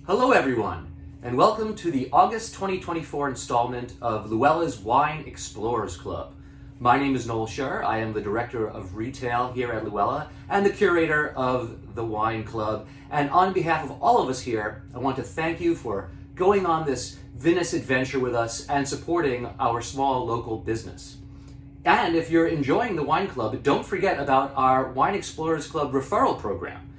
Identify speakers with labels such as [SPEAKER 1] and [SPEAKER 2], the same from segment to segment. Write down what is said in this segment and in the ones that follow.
[SPEAKER 1] Hello everyone, and welcome to the August 2024 installment of LouElla's Wine Explorers Club. My name is Noel Scher. I am the Director of Retail here at LouElla and the curator of the Wine Club. And on behalf of all of us here, I want to thank you for going on this vinous adventure with us and supporting our small local business. And if you're enjoying the Wine Club, don't forget about our Wine Explorers Club referral program.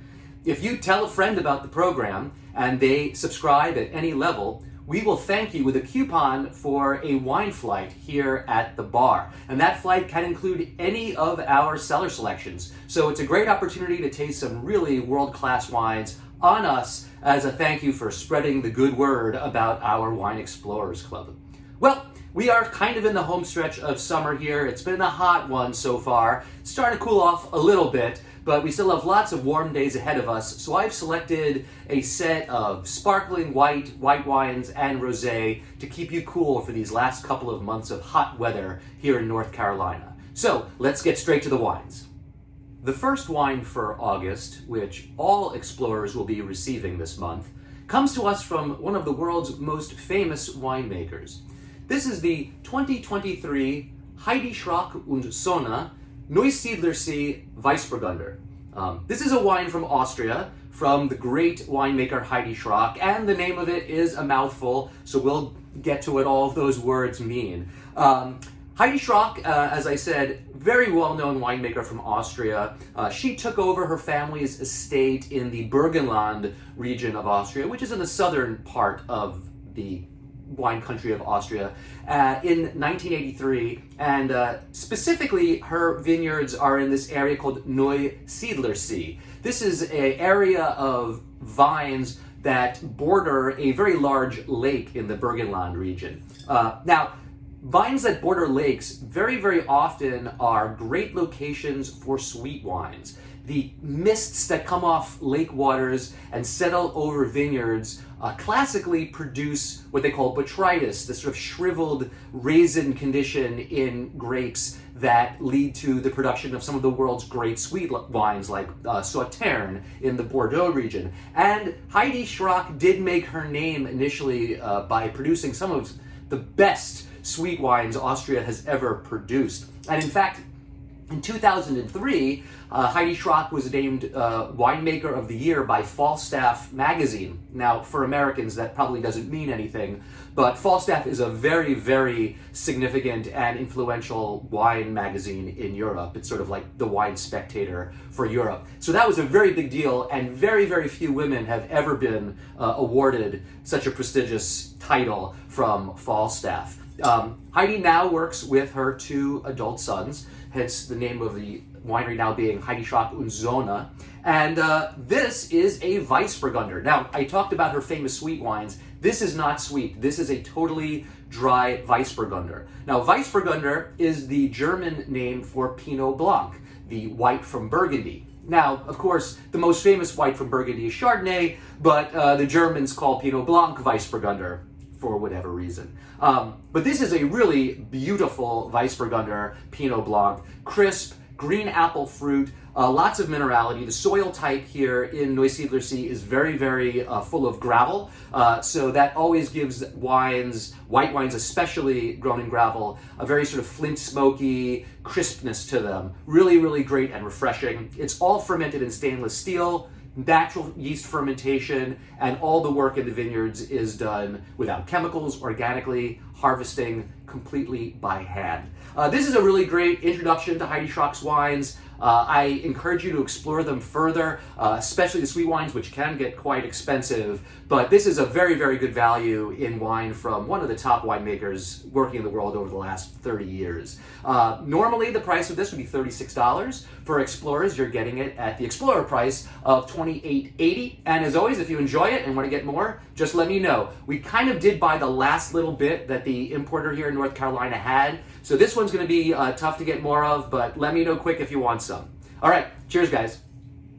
[SPEAKER 1] If you tell a friend about the program and they subscribe at any level, we will thank you with a coupon for a wine flight here at the bar. And that flight can include any of our cellar selections. So it's a great opportunity to taste some really world-class wines on us as a thank you for spreading the good word about our Wine Explorers Club. Well, we are kind of in the home stretch of summer here. It's been a hot one so far. It's starting to cool off a little bit, but we still have lots of warm days ahead of us. So I've selected a set of sparkling white wines and rosé to keep you cool for these last couple of months of hot weather here in North Carolina. So let's get straight to the wines. The first wine for August, which all explorers will be receiving this month, comes to us from one of the world's most famous winemakers. This is the 2023 Heidi Schrock und Sonne Neusiedlersee Weißburgunder. This is a wine from Austria, from the great winemaker Heidi Schrock, and the name of it is a mouthful, so we'll get to what all of those words mean. Heidi Schrock, as I said, very well-known winemaker from Austria. She took over her family's estate in the Burgenland region of Austria, which is in the southern part of the wine country of Austria, in 1983, and specifically her vineyards are in this area called Neusiedlersee. This is an area of vines that border a very large lake in the Burgenland region. Now, vines that border lakes very often are great locations for sweet wines. The mists that come off lake waters and settle over vineyards classically produce what they call botrytis, this sort of shriveled raisin condition in grapes that lead to the production of some of the world's great sweet wines like Sauterne in the Bordeaux region. And Heidi Schrock did make her name initially by producing some of the best sweet wines Austria has ever produced. And in fact, in 2003, Heidi Schrock was named Winemaker of the Year by Falstaff magazine. Now, for Americans, that probably doesn't mean anything, but Falstaff is a very significant and influential wine magazine in Europe. It's sort of like the Wine Spectator for Europe. So that was a very big deal, and very few women have ever been awarded such a prestigious title from Falstaff. Heidi now works with her two adult sons, hence the name of the winery now being Heidi Schrock und Sonne. And this is a Weißburgunder. Now, I talked about her famous sweet wines. This is not sweet. This is a totally dry Weißburgunder. Now, Weißburgunder is the German name for Pinot Blanc, the white from Burgundy. Now, of course, the most famous white from Burgundy is Chardonnay, but the Germans call Pinot Blanc Weißburgunder for whatever reason. But this is a really beautiful Weißburgunder Pinot Blanc, crisp, green apple fruit, lots of minerality. The soil type here in Neusiedlersee is very full of gravel, so that always gives wines, white wines especially grown in gravel, a very sort of flint smoky crispness to them. Really great and refreshing. It's all fermented in stainless steel, natural yeast fermentation, and all the work in the vineyards is done without chemicals, organically, harvesting completely by hand. This is a really great introduction to Heidi Schrock's wines. I encourage you to explore them further, especially the sweet wines, which can get quite expensive. But this is a very good value in wine from one of the top winemakers working in the world over the last 30 years. Normally, the price of this would be $36. For Explorers, you're getting it at the Explorer price of $28.80. And as always, if you enjoy it and want to get more, just let me know. We kind of did buy the last little bit that the importer here in North Carolina had. So this one's going to be tough to get more of, but let me know quick if you want some. All right, cheers, guys.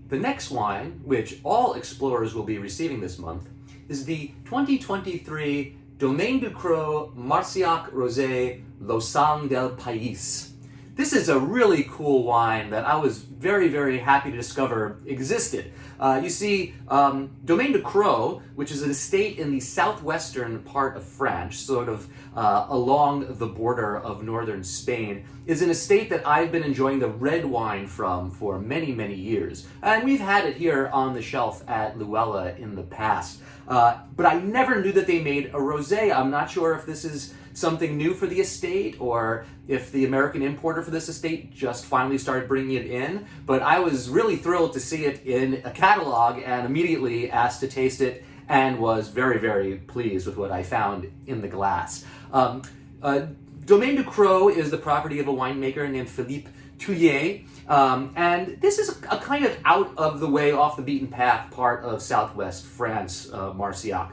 [SPEAKER 1] The next wine, which all explorers will be receiving this month, is the 2023 Domaine du Cros Marciac Rosé Lausanne del Pays. This is a really cool wine that I was very, very happy to discover existed. You see, Domaine de Crau, which is an estate in the southwestern part of France, sort of along the border of northern Spain, is an estate that I've been enjoying the red wine from for many, many years. And we've had it here on the shelf at LouElla's in the past. But I never knew that they made a rosé. I'm not sure if this is something new for the estate or if the American importer for this estate just finally started bringing it in. But I was really thrilled to see it in a catalog and immediately asked to taste it and was very, very pleased with what I found in the glass. Domaine de Crau is the property of a winemaker named Philippe Touillet. And this is a kind of out of the way, off the beaten path part of southwest France, Marcillac.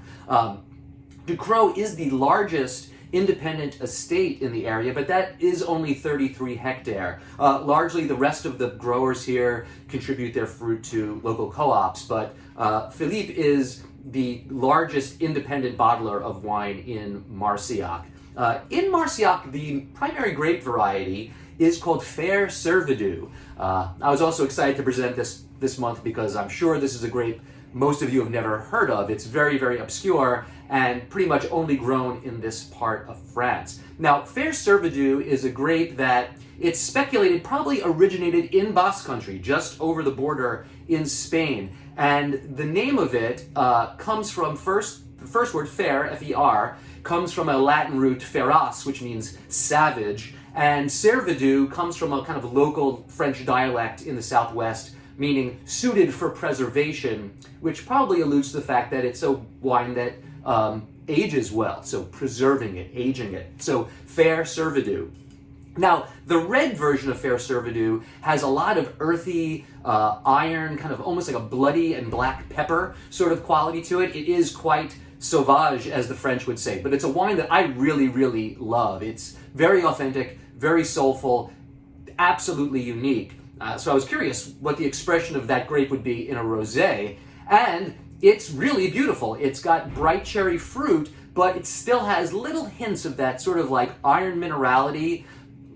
[SPEAKER 1] De Crau is the largest independent estate in the area, but that is only 33 hectares. Largely the rest of the growers here contribute their fruit to local co-ops, but Philippe is the largest independent bottler of wine in Marcillac. In Marcillac, the primary grape variety is called Fair Cervidou. I was also excited to present this month because I'm sure this is a grape most of you have never heard of. It's very, very obscure and pretty much only grown in this part of France. Now, Fair Cervidou is a grape that it's speculated probably originated in Basque Country, just over the border in Spain. And the name of it comes from the first word, fair, F-E-R, comes from a Latin root feras, which means savage. And Cervidou comes from a kind of local French dialect in the southwest, meaning suited for preservation, which probably alludes to the fact that it's a wine that ages well, so preserving it, aging it. So Fair Cervidou. Now, the red version of Fair Cervidou has a lot of earthy, iron, kind of almost like a bloody and black pepper sort of quality to it. It is quite sauvage, as the French would say, but it's a wine that I really, really love. It's very authentic, very soulful, absolutely unique. So I was curious what the expression of that grape would be in a rosé, and it's really beautiful. It's got bright cherry fruit, but it still has little hints of that sort of like iron minerality,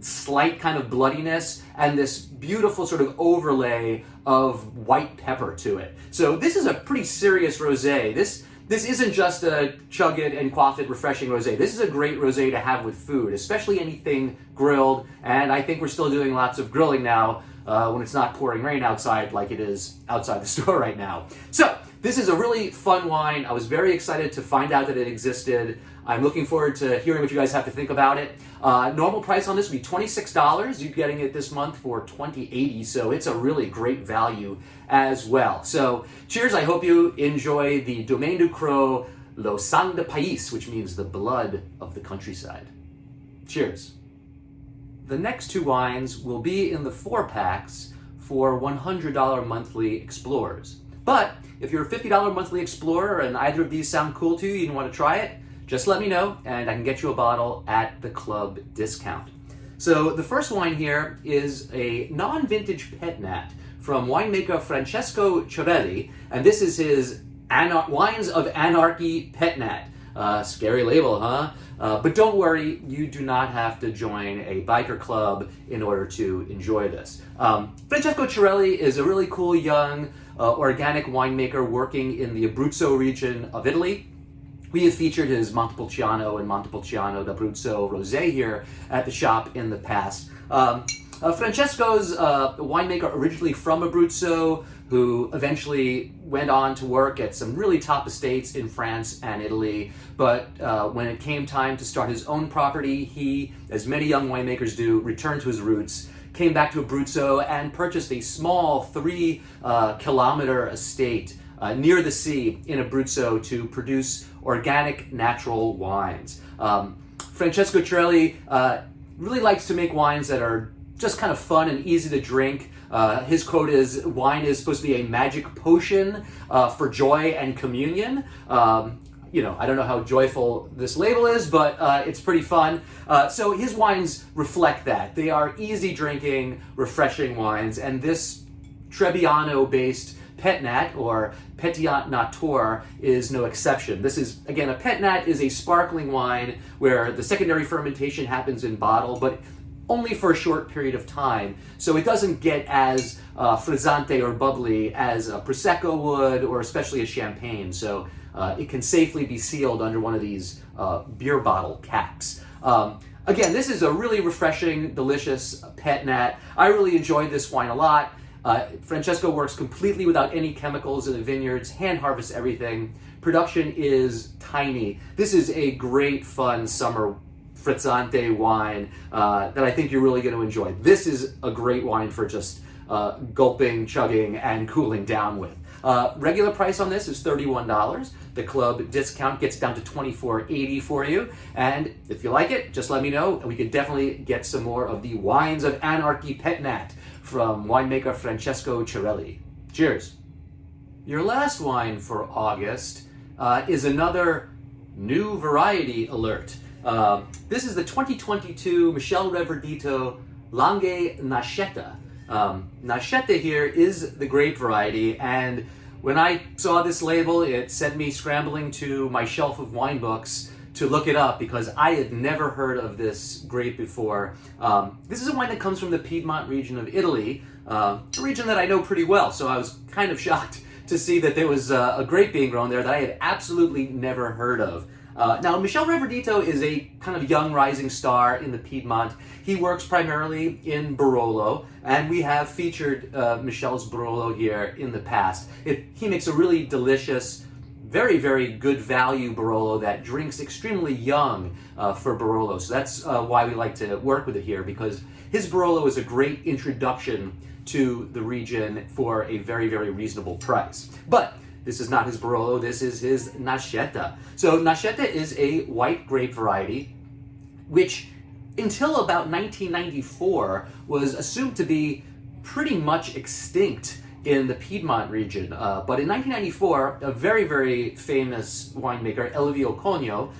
[SPEAKER 1] slight kind of bloodiness, and this beautiful sort of overlay of white pepper to it. So this is a pretty serious rosé. This isn't just a chug it and quaff it refreshing rosé. This is a great rosé to have with food, especially anything grilled, and I think we're still doing lots of grilling now when it's not pouring rain outside like it is outside the store right now. So this is a really fun wine. I was very excited to find out that it existed. I'm looking forward to hearing what you guys have to think about it. Normal price on this would be $26. You're getting it this month for $20.80, so it's a really great value as well. So cheers, I hope you enjoy the Domaine de Crau Le Sang de Pays, which means the blood of the countryside. Cheers. The next two wines will be in the 4-packs for $100 monthly explorers. But if you're a $50 monthly explorer and either of these sound cool to you, you want to try it, just let me know and I can get you a bottle at the club discount. So the first wine here is a non-vintage pet nat from winemaker Francesco Ciorelli, and this is his Wines of Anarchy pet nat. Scary label, huh? But don't worry, you do not have to join a biker club in order to enjoy this. Francesco Ciorelli is a really cool young organic winemaker working in the Abruzzo region of Italy. We have featured his Montepulciano and Montepulciano d'Abruzzo Rosé here at the shop in the past. Francesco's a winemaker originally from Abruzzo, who eventually went on to work at some really top estates in France and Italy. But when it came time to start his own property, he, as many young winemakers do, returned to his roots, came back to Abruzzo and purchased a small 3-kilometer estate near the sea in Abruzzo to produce organic, natural wines. Francesco Ciorelli really likes to make wines that are just kind of fun and easy to drink. His quote is, wine is supposed to be a magic potion for joy and communion. You know, I don't know how joyful this label is, but it's pretty fun. So his wines reflect that. They are easy drinking, refreshing wines, and this Trebbiano-based pet nat, or Petit Nature, is no exception. This is, again, a pet nat is a sparkling wine where the secondary fermentation happens in bottle, but only for a short period of time, so it doesn't get as frizzante or bubbly as a Prosecco would, or especially a champagne, so it can safely be sealed under one of these beer bottle caps. Again, this is a really refreshing, delicious pet nat. I really enjoyed this wine a lot. Francesco works completely without any chemicals in the vineyards, hand harvests everything. Production is tiny. This is a great, fun summer frizzante wine that I think you're really going to enjoy. This is a great wine for just gulping, chugging, and cooling down with. Regular price on this is $31. The club discount gets down to $24.80 for you. And if you like it, just let me know. We could definitely get some more of the Wines of Anarchy Pet Nat from winemaker Francesco Cirelli. Cheers. Your last wine for August is another new variety alert. This is the 2022 Michel Reverdito Langhe Nascetta. Nascetta here is the grape variety, and when I saw this label, it sent me scrambling to my shelf of wine books to look it up because I had never heard of this grape before. This is a wine that comes from the Piedmont region of Italy, a region that I know pretty well, so I was kind of shocked to see that there was a grape being grown there that I had absolutely never heard of. Now, Michel Reverdito is a kind of young rising star in the Piedmont. He works primarily in Barolo, and we have featured Michel's Barolo here in the past. He makes a really delicious, very, very good value Barolo that drinks extremely young for Barolo. So that's why we like to work with it here, because his Barolo is a great introduction to the region for a very, very reasonable price. But this is not his Barolo, this is his Nascetta. So Nascetta is a white grape variety, which until about 1994 was assumed to be pretty much extinct in the Piedmont region. But in 1994, a very, very famous winemaker, Elvio Conio,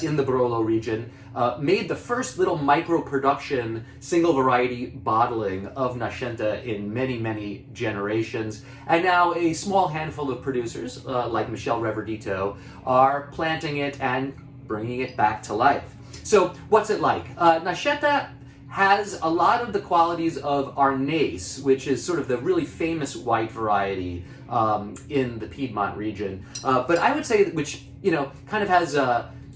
[SPEAKER 1] in the Barolo region, made the first little micro-production, single variety bottling of Nascetta in many, many generations. And now a small handful of producers, like Michel Reverdito, are planting it and bringing it back to life. So what's it like? Nascetta has a lot of the qualities of Arnase, which is sort of the really famous white variety in the Piedmont region. But I would say which, kind of has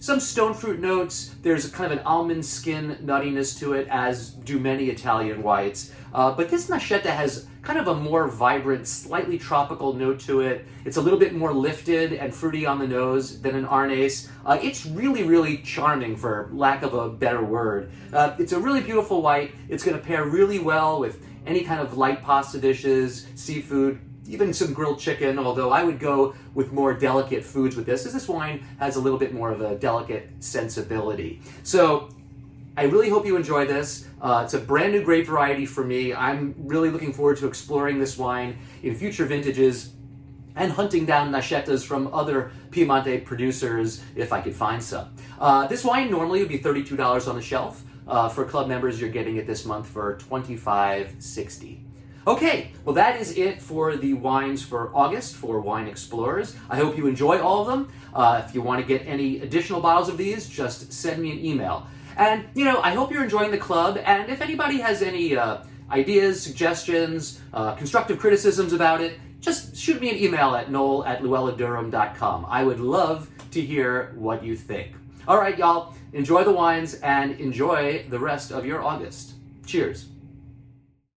[SPEAKER 1] some stone fruit notes. There's kind of an almond skin nuttiness to it, as do many Italian whites. But this Nascetta has kind of a more vibrant, slightly tropical note to it. It's a little bit more lifted and fruity on the nose than an Arnase. It's really, really charming, for lack of a better word. It's a really beautiful white. It's going to pair really well with any kind of light pasta dishes, seafood, even some grilled chicken, although I would go with more delicate foods with this, as this wine has a little bit more of a delicate sensibility. So I really hope you enjoy this. It's a brand new grape variety for me. I'm really looking forward to exploring this wine in future vintages and hunting down Nascettas from other Piemonte producers if I could find some. This wine normally would be $32 on the shelf. For club members, you're getting it this month for $25.60. Okay, well that is it for the wines for August for Wine Explorers. I hope you enjoy all of them. If you want to get any additional bottles of these, just send me an email. And, I hope you're enjoying the club, and if anybody has any ideas, suggestions, constructive criticisms about it, just shoot me an email at noel@LouEllaDurham.com. I would love to hear what you think. All right, y'all, enjoy the wines and enjoy the rest of your August. Cheers.